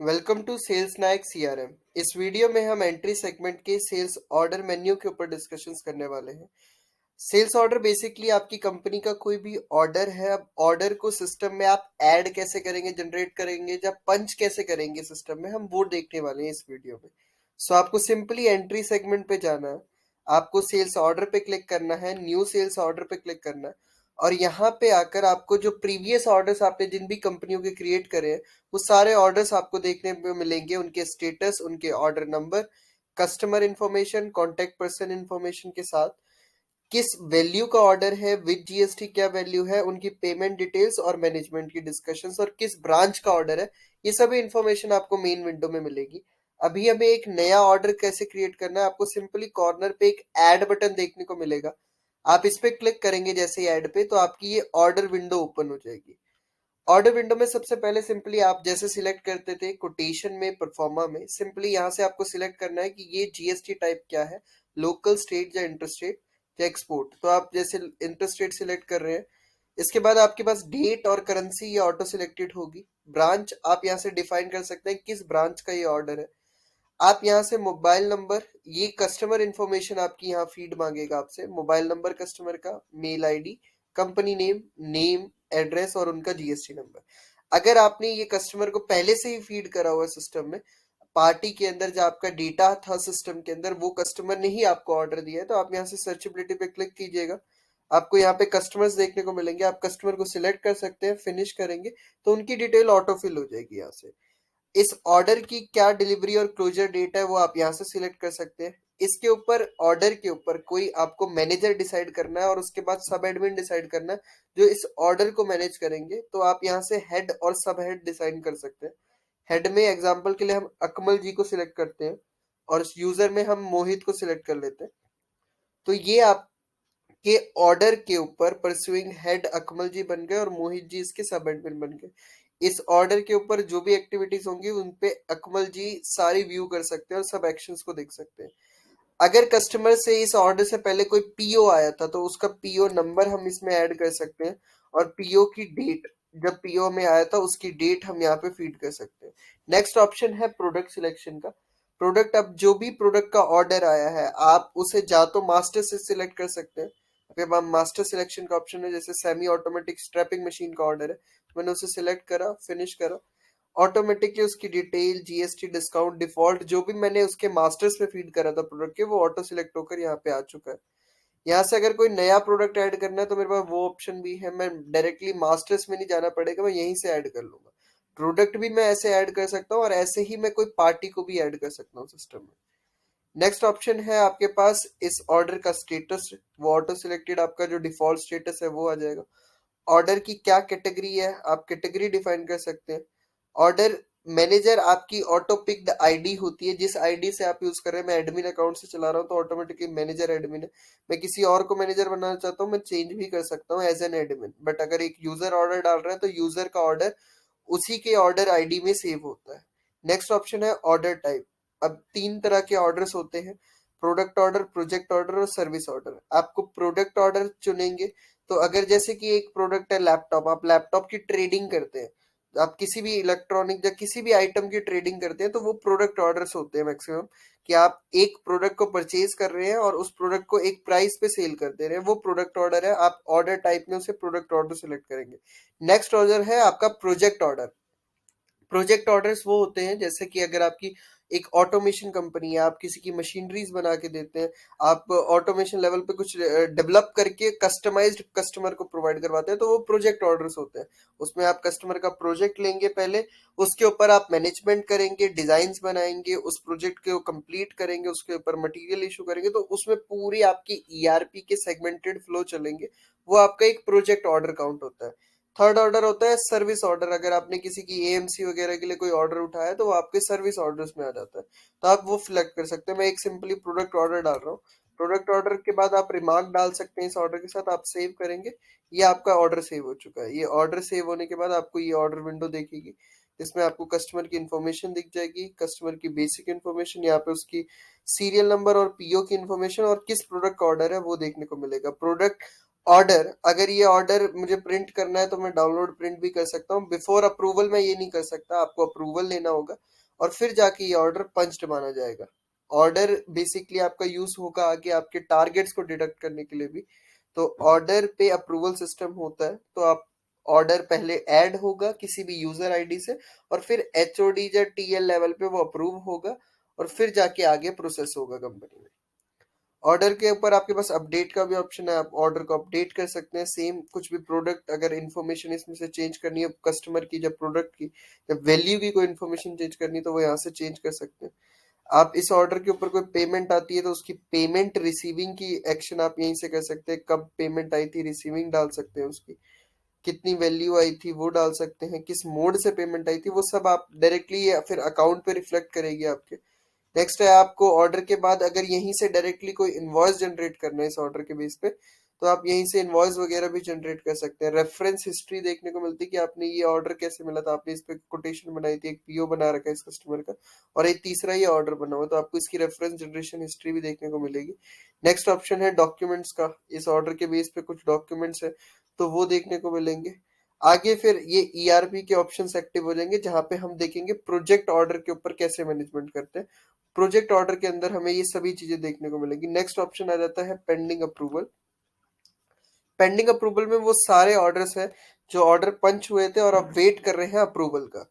Welcome to sales Nayak CRM. इस video में हम एंट्री सेगमेंट के सेल्स ऑर्डर मेन्यू के ऊपर डिस्कशंस करने वाले हैं। सेल्स ऑर्डर बेसिकली आपकी कंपनी का कोई भी ऑर्डर है। अब ऑर्डर को सिस्टम में आप ऐड कैसे करेंगे, जनरेट करेंगे, या पंच कैसे करेंगे सिस्टम में, हम वो देखने वाले हैं इस वीडियो में। सो आपको सिंपली एंट्री सेगमेंट पे जाना है, आपको सेल्स ऑर्डर पे क्लिक करना है, न्यू सेल्स ऑर्डर पे क्लिक करना है, और यहाँ पे आकर आपको जो प्रीवियस ऑर्डर्स आपने जिन भी कंपनियों के क्रिएट करे हैं वो सारे ऑर्डर्स आपको देखने को मिलेंगे, उनके स्टेटस, उनके order number, customer information, contact person information के साथ किस वैल्यू का ऑर्डर है, विद जीएसटी क्या वैल्यू है, उनकी पेमेंट डिटेल्स और मैनेजमेंट की डिस्कशंस, और किस ब्रांच का ऑर्डर है। ये सभी इंफॉर्मेशन आपको मेन विंडो में मिलेगी। अभी हमें एक नया ऑर्डर कैसे क्रिएट करना है, आपको सिंपली कॉर्नर पे एक ऐड बटन देखने को मिलेगा। आप इस पे क्लिक करेंगे जैसे ही ऐड पे, तो आपकी ये ऑर्डर विंडो ओपन हो जाएगी। ऑर्डर विंडो में सबसे पहले सिंपली आप जैसे सिलेक्ट करते थे कोटेशन में, परफॉर्मा में, सिंपली यहाँ से आपको सिलेक्ट करना है कि ये जीएसटी टाइप क्या है, लोकल, स्टेट या इंटरस्टेट या एक्सपोर्ट। तो आप जैसे इंटरस्टेट सिलेक्ट कर रहे हैं, इसके बाद आपके पास डेट और करेंसी ये ऑटो सिलेक्टेड होगी। ब्रांच आप यहाँ से डिफाइन कर सकते हैं किस ब्रांच का ये ऑर्डर है। आप यहाँ से मोबाइल नंबर, ये कस्टमर इंफॉर्मेशन आपकी यहाँ फीड मांगेगा आपसे, मोबाइल नंबर कस्टमर का, mail ID, company name, name, address और उनका जीएसटी नंबर। अगर आपने ये कस्टमर को पहले से ही फीड करा हुआ सिस्टम में, पार्टी के अंदर जो आपका डेटा था सिस्टम के अंदर, वो कस्टमर ने ही आपको ऑर्डर दिया है, तो आप यहाँ से सर्चेबिलिटी पे क्लिक कीजिएगा। आपको यहाँ पे कस्टमर्स देखने को मिलेंगे, आप कस्टमर को सिलेक्ट कर सकते हैं, फिनिश करेंगे तो उनकी डिटेल ऑटो फिल हो जाएगी यहाँ से। इस ऑर्डर की क्या डिलीवरी और क्लोजर डेट है वो आप यहाँ से सिलेक्ट कर सकते हैं। इसके ऊपर, ऑर्डर के ऊपर कोई आपको मैनेजर डिसाइड करना है और उसके बाद सब एडमिन डिसाइड करना है जो इस ऑर्डर को मैनेज करेंगे। तो आप यहाँ से हेड और सब हेड डिसाइड कर सकते हैं। हेड में एग्जांपल के लिए हम अकमल जी को सिलेक्ट करते हैं, और यूजर में हम मोहित को सिलेक्ट कर लेते हैं। तो ये आपके ऑर्डर के ऊपर परस्यूइंग हेड अकमल जी बन गए और मोहित जी इसके सब एडमिन बन गए। इस ऑर्डर के ऊपर जो भी एक्टिविटीज होंगी उन पे अकमल जी सारी व्यू कर सकते हैं और सब एक्शंस को देख सकते हैं। अगर कस्टमर से इस ऑर्डर से पहले कोई पीओ आया था तो उसका पीओ नंबर हम इसमें ऐड कर सकते हैं, और पीओ की डेट, जब पीओ में आया था उसकी डेट हम यहाँ पे फीड कर सकते हैं। नेक्स्ट ऑप्शन है प्रोडक्ट सिलेक्शन का। प्रोडक्ट, अब जो भी प्रोडक्ट का ऑर्डर आया है आप उसे जा तो मास्टर से सिलेक्ट कर सकते हैं। अगर हम मास्टर सिलेक्शन का ऑप्शन है, जैसे सेमी ऑटोमेटिक स्ट्रैपिंग मशीन का ऑर्डर है, मैंने उसे सिलेक्ट करा, फिनिश करा, ऑटोमेटिकली उसकी डिटेल, जीएसटी, डिस्काउंट, डिफॉल्ट, जो भी मैंने उसके मास्टर्स में फीड करा था प्रोडक्ट के, वो ऑटो सिलेक्ट होकर यहाँ पे आ चुका है। यहाँ से अगर कोई नया प्रोडक्ट ऐड करना है तो मेरे पास वो ऑप्शन भी है, मैं डायरेक्टली मास्टर्स में नहीं जाना पड़ेगा, मैं यहीं से ऐड कर लूंगा। प्रोडक्ट भी मैं ऐसे ऐड कर सकता हूँ और ऐसे ही मैं कोई पार्टी को भी ऐड कर सकता हूँ सिस्टम में। नेक्स्ट ऑप्शन है आपके पास इस ऑर्डर का स्टेटस, वो ऑटो सिलेक्टेड आपका जो डिफॉल्ट स्टेटस है वो आ जाएगा। ऑर्डर की क्या कैटेगरी है, आप कैटेगरी डिफाइन कर सकते हैं। ऑर्डर मैनेजर आपकी ऑटो पिक्ड आईडी होती है, जिस आईडी से आप यूज कर रहे हैं। मैं एडमिन अकाउंट से चला रहा हूँ तो ऑटोमेटिकली मैनेजर एडमिन है। मैं किसी और को मैनेजर बनाना चाहता हूँ, मैं चेंज भी कर सकता हूँ एज एन एडमिन, बट अगर एक यूजर ऑर्डर डाल रहा है तो यूजर का ऑर्डर उसी के ऑर्डर आईडी में सेव होता है। नेक्स्ट ऑप्शन है ऑर्डर टाइप। अब तीन तरह के ऑर्डर्स होते हैं, प्रोडक्ट ऑर्डर, प्रोजेक्ट ऑर्डर और सर्विस ऑर्डर। आपको प्रोडक्ट ऑर्डर चुनेंगे तो अगर जैसे कि एक प्रोडक्ट है लैपटॉप, आप लैपटॉप की ट्रेडिंग करते हैं, तो आप किसी भी इलेक्ट्रॉनिक या किसी भी आइटम की ट्रेडिंग करते हैं तो वो प्रोडक्ट ऑर्डर्स होते हैं मैक्सिमम, कि आप एक प्रोडक्ट को परचेज कर रहे हैं और उस प्रोडक्ट को एक प्राइस पे सेल कर दे रहे हैं, वो प्रोडक्ट ऑर्डर है। आप ऑर्डर टाइप में उसे प्रोडक्ट ऑर्डर सिलेक्ट करेंगे। नेक्स्ट ऑर्डर है आपका प्रोजेक्ट ऑर्डर। प्रोजेक्ट ऑर्डर्स वो होते हैं जैसे कि अगर आपकी एक ऑटोमेशन कंपनी है, आप किसी की मशीनरीज बना के देते हैं, आप ऑटोमेशन लेवल पे कुछ डेवलप करके कस्टमाइज्ड कस्टमर को प्रोवाइड करवाते हैं, तो वो प्रोजेक्ट ऑर्डर्स होते हैं। उसमें आप कस्टमर का प्रोजेक्ट लेंगे पहले, उसके ऊपर आप मैनेजमेंट करेंगे, डिजाइन्स बनाएंगे, उस प्रोजेक्ट को कंप्लीट करेंगे, उसके ऊपर मटेरियल इशू करेंगे, तो उसमें पूरी आपकी ईआरपी के सेगमेंटेड फ्लो चलेंगे। वो आपका एक प्रोजेक्ट ऑर्डर काउंट होता है। थर्ड ऑर्डर होता है सर्विस ऑर्डर। अगर आपने किसी की एएमसी वगैरह के लिए कोई ऑर्डर उठाया है तो वो आपके सर्विस ऑर्डर्स में आ जाता है, तो आप वो सिलेक्ट कर सकते हैं। मैं एक सिंपली प्रोडक्ट ऑर्डर डाल रहा हूँ। प्रोडक्ट ऑर्डर के बाद आप रिमार्क डाल सकते हैं इस ऑर्डर के साथ, आप सेव करेंगे, ये आपका ऑर्डर सेव हो चुका है। ये ऑर्डर सेव होने के बाद आपको ये ऑर्डर विंडो देखेगी, इसमें आपको कस्टमर की इन्फॉर्मेशन दिख जाएगी, कस्टमर की बेसिक इन्फॉर्मेशन, यहाँ पे उसकी सीरियल नंबर और पीओ की इन्फॉर्मेशन और किस प्रोडक्ट का ऑर्डर है वो देखने को मिलेगा। प्रोडक्ट ऑर्डर, अगर ये ऑर्डर मुझे प्रिंट करना है तो मैं डाउनलोड प्रिंट भी कर सकता हूँ। बिफोर अप्रूवल मैं ये नहीं कर सकता, आपको अप्रूवल लेना होगा और फिर जाके ये ऑर्डर पंच्ड माना जाएगा। ऑर्डर बेसिकली आपका यूज होगा आगे आपके टारगेट्स को डिडक्ट करने के लिए भी। तो ऑर्डर पे अप्रूवल सिस्टम होता है, तो आप ऑर्डर पहले ऐड होगा किसी भी यूजर आईडी से और फिर एचओडी या टीएल लेवल पे वो अप्रूव होगा और फिर जाके आगे प्रोसेस होगा कंपनी में। ऑर्डर के ऊपर आपके पास अपडेट का भी ऑप्शन है, आप ऑर्डर को अपडेट कर सकते हैं। सेम कुछ भी प्रोडक्ट अगर इन्फॉर्मेशन इसमें से चेंज करनी है कस्टमर की, जब प्रोडक्ट की जब वैल्यू की कोई इन्फॉर्मेशन चेंज करनी है तो वो यहाँ से चेंज कर सकते हैं। आप इस ऑर्डर के ऊपर कोई पेमेंट आती है तो उसकी पेमेंट रिसीविंग की एक्शन आप यहीं से कर सकते हैं। कब पेमेंट आई थी रिसीविंग डाल सकते हैं, उसकी कितनी वैल्यू आई थी वो डाल सकते हैं, किस मोड से पेमेंट आई थी वो सब आप डायरेक्टली या फिर अकाउंट पे रिफ्लेक्ट करेगी आपके। नेक्स्ट है आपको ऑर्डर के बाद अगर यहीं से डायरेक्टली कोई इनवॉइस जनरेट करना है इस ऑर्डर के बेस पे, तो आप यहीं से इनवॉइस वगैरह भी जनरेट कर सकते हैं। रेफरेंस हिस्ट्री देखने को मिलती है कि आपने ये ऑर्डर कैसे मिला था, आपने इस पे कोटेशन बनाई थी, एक पीओ बना रखा है इस कस्टमर का और एक तीसरा ये ऑर्डर बना हुआ, तो आपको इसकी रेफरेंस जनरेशन हिस्ट्री भी देखने को मिलेगी। नेक्स्ट ऑप्शन है डॉक्यूमेंट्स का, इस ऑर्डर के बेस पे कुछ डॉक्यूमेंट्स है तो वो देखने को मिलेंगे। आगे फिर ये ईआरपी के ऑप्शंस एक्टिव हो जाएंगे जहां पे हम देखेंगे प्रोजेक्ट ऑर्डर के ऊपर कैसे मैनेजमेंट करते हैं। प्रोजेक्ट ऑर्डर के अंदर हमें ये सभी चीजें देखने को मिलेगी। नेक्स्ट ऑप्शन आ जाता है पेंडिंग अप्रूवल। पेंडिंग अप्रूवल में वो सारे ऑर्डर्स हैं जो ऑर्डर पंच हुए थे और अब वेट कर रहे हैं अप्रूवल का,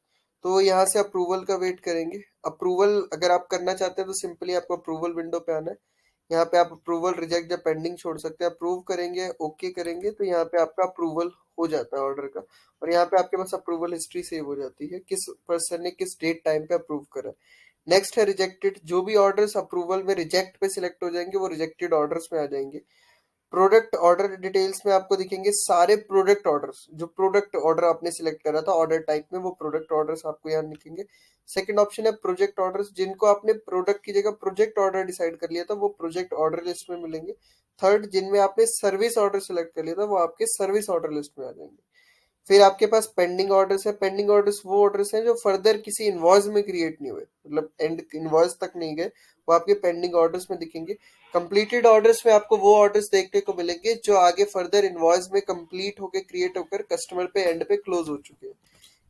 तो यहाँ से अप्रूवल का वेट करेंगे। अप्रूवल अगर आप करना चाहते हैं तो सिंपली आपको अप्रूवल विंडो पे आना है। यहाँ पे आप अप्रूवल रिजेक्ट या पेंडिंग छोड़ सकते हैं। अप्रूव करेंगे ओके करेंगे तो यहाँ पे आपका अप्रूवल हो जाता है ऑर्डर का और यहाँ पे आपके पास अप्रूवल हिस्ट्री सेव हो जाती है किस पर्सन ने किस डेट टाइम पे अप्रूव करा। नेक्स्ट है रिजेक्टेड, जो भी ऑर्डर्स अप्रूवल में रिजेक्ट पे सिलेक्ट हो जाएंगे वो रिजेक्टेड ऑर्डर्स में आ जाएंगे। प्रोडक्ट ऑर्डर डिटेल्स में आपको दिखेंगे सारे प्रोडक्ट ऑर्डर्स, जो प्रोडक्ट ऑर्डर आपने सिलेक्ट करा था ऑर्डर टाइप में वो प्रोडक्ट ऑर्डर्स आपको यहाँ दिखेंगे। सेकंड ऑप्शन है प्रोजेक्ट ऑर्डर्स, जिनको आपने प्रोडक्ट की जगह प्रोजेक्ट ऑर्डर डिसाइड कर लिया था वो प्रोजेक्ट ऑर्डर लिस्ट में मिलेंगे। थर्ड, जिनमें आपने सर्विस ऑर्डर सिलेक्ट कर लिया था वो आपके सर्विस ऑर्डर लिस्ट में आ जाएंगे। फिर आपके पास पेंडिंग ऑर्डर्स है। पेंडिंग ऑर्डर्स वो ऑर्डर्स हैं जो फर्दर किसी इनवॉइस में क्रिएट नहीं हुए, मतलब एंड इनवॉइस तक नहीं गए, वो आपके पेंडिंग ऑर्डर्स में दिखेंगे। कंप्लीटेड ऑर्डर्स में आपको वो ऑर्डर्स देखने को मिलेंगे जो आगे फर्दर इनवॉइस में कंप्लीट होकर क्रिएट होकर कस्टमर पे एंड पे क्लोज हो चुके हैं।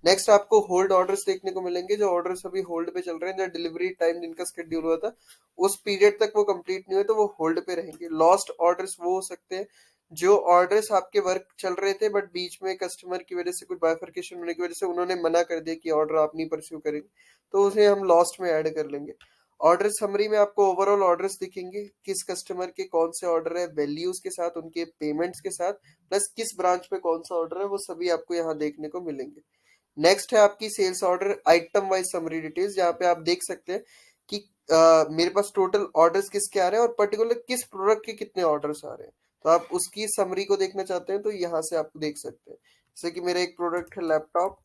नेक्स्ट आपको होल्ड ऑर्डर्स देखने को मिलेंगे, जो ऑर्डर्स अभी होल्ड पे चल रहे हैं, जो डिलीवरी टाइम जिनका शेड्यूल हुआ था उस पीरियड तक वो कंप्लीट नहीं हुए तो वो होल्ड पे रहेंगे। लॉस्ट ऑर्डर्स वो हो सकते हैं जो ऑर्डर्स आपके वर्क चल रहे थे बट बीच में कस्टमर की वजह से कुछ बाइफरकेशन होने की वजह से उन्होंने मना कर दिया कि ऑर्डर आप नहीं परस्यू करेंगे, तो उसे हम लॉस्ट में ऐड कर लेंगे। ऑर्डर समरी में आपको ओवरऑल ऑर्डर्स दिखेंगे, किस कस्टमर के कौन से ऑर्डर है, वैल्यूज के साथ, उनके पेमेंट्स के साथ, प्लस किस ब्रांच पे कौन सा ऑर्डर है, वो सभी आपको यहाँ देखने को मिलेंगे। नेक्स्ट है आपकी sales order item wise summary details, जहाँ पे आप देख सकते हैं कि मेरे पास टोटल ऑर्डर्स किसके आ रहे हैं और पर्टिकुलर किस प्रोडक्ट के कितने ऑर्डर्स आ रहे हैं। तो आप उसकी समरी को देखना चाहते हैं तो यहाँ से आप देख सकते हैं। जैसे कि मेरा एक प्रोडक्ट है लैपटॉप,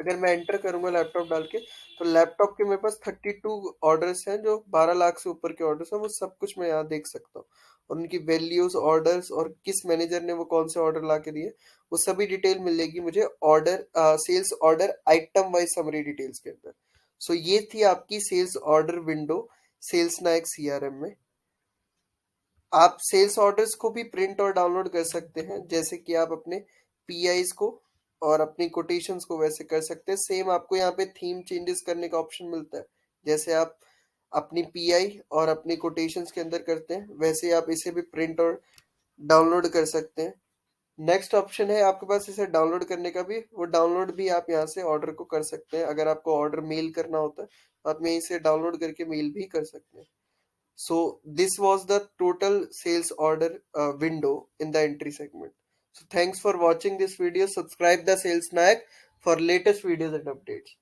अगर मैं एंटर करूंगा लैपटॉप डाल के तो लैपटॉप के मेरे पास 32 ऑर्डर्स हैं जो 12 लाख से ऊपर के ऑर्डर्स हैं, वो सब कुछ मैं यहाँ देख सकता हूँ और उनकी वैल्यूज ऑर्डर्स और किस मैनेजर ने वो कौन से ऑर्डर ला के दिए वो सभी डिटेल मिलेगी मुझे order sales order item wise summary details के अंदर। सो ये थी आपकी sales order window sales Nayak CRM में। आप सेल्स ऑर्डर्स को भी प्रिंट और डाउनलोड कर सकते हैं, जैसे कि आप अपने पीआईज को और अपनी कोटेशंस को वैसे कर सकते हैं। सेम आपको यहाँ पे थीम चेंजेस करने का ऑप्शन मिलता है, जैसे आप अपनी पीआई और अपनी कोटेशंस के अंदर करते हैं वैसे आप इसे भी प्रिंट और डाउनलोड कर सकते हैं। नेक्स्ट ऑप्शन है आपके पास इसे डाउनलोड करने का भी, वो डाउनलोड भी आप यहाँ से ऑर्डर को कर सकते हैं। अगर आपको ऑर्डर मेल करना होता है तो आप यहीं से डाउनलोड करके मेल भी कर सकते हैं। So this was the total sales order window in the entry segment. So thanks for watching this video. Subscribe the Sales Nayak for latest videos and updates.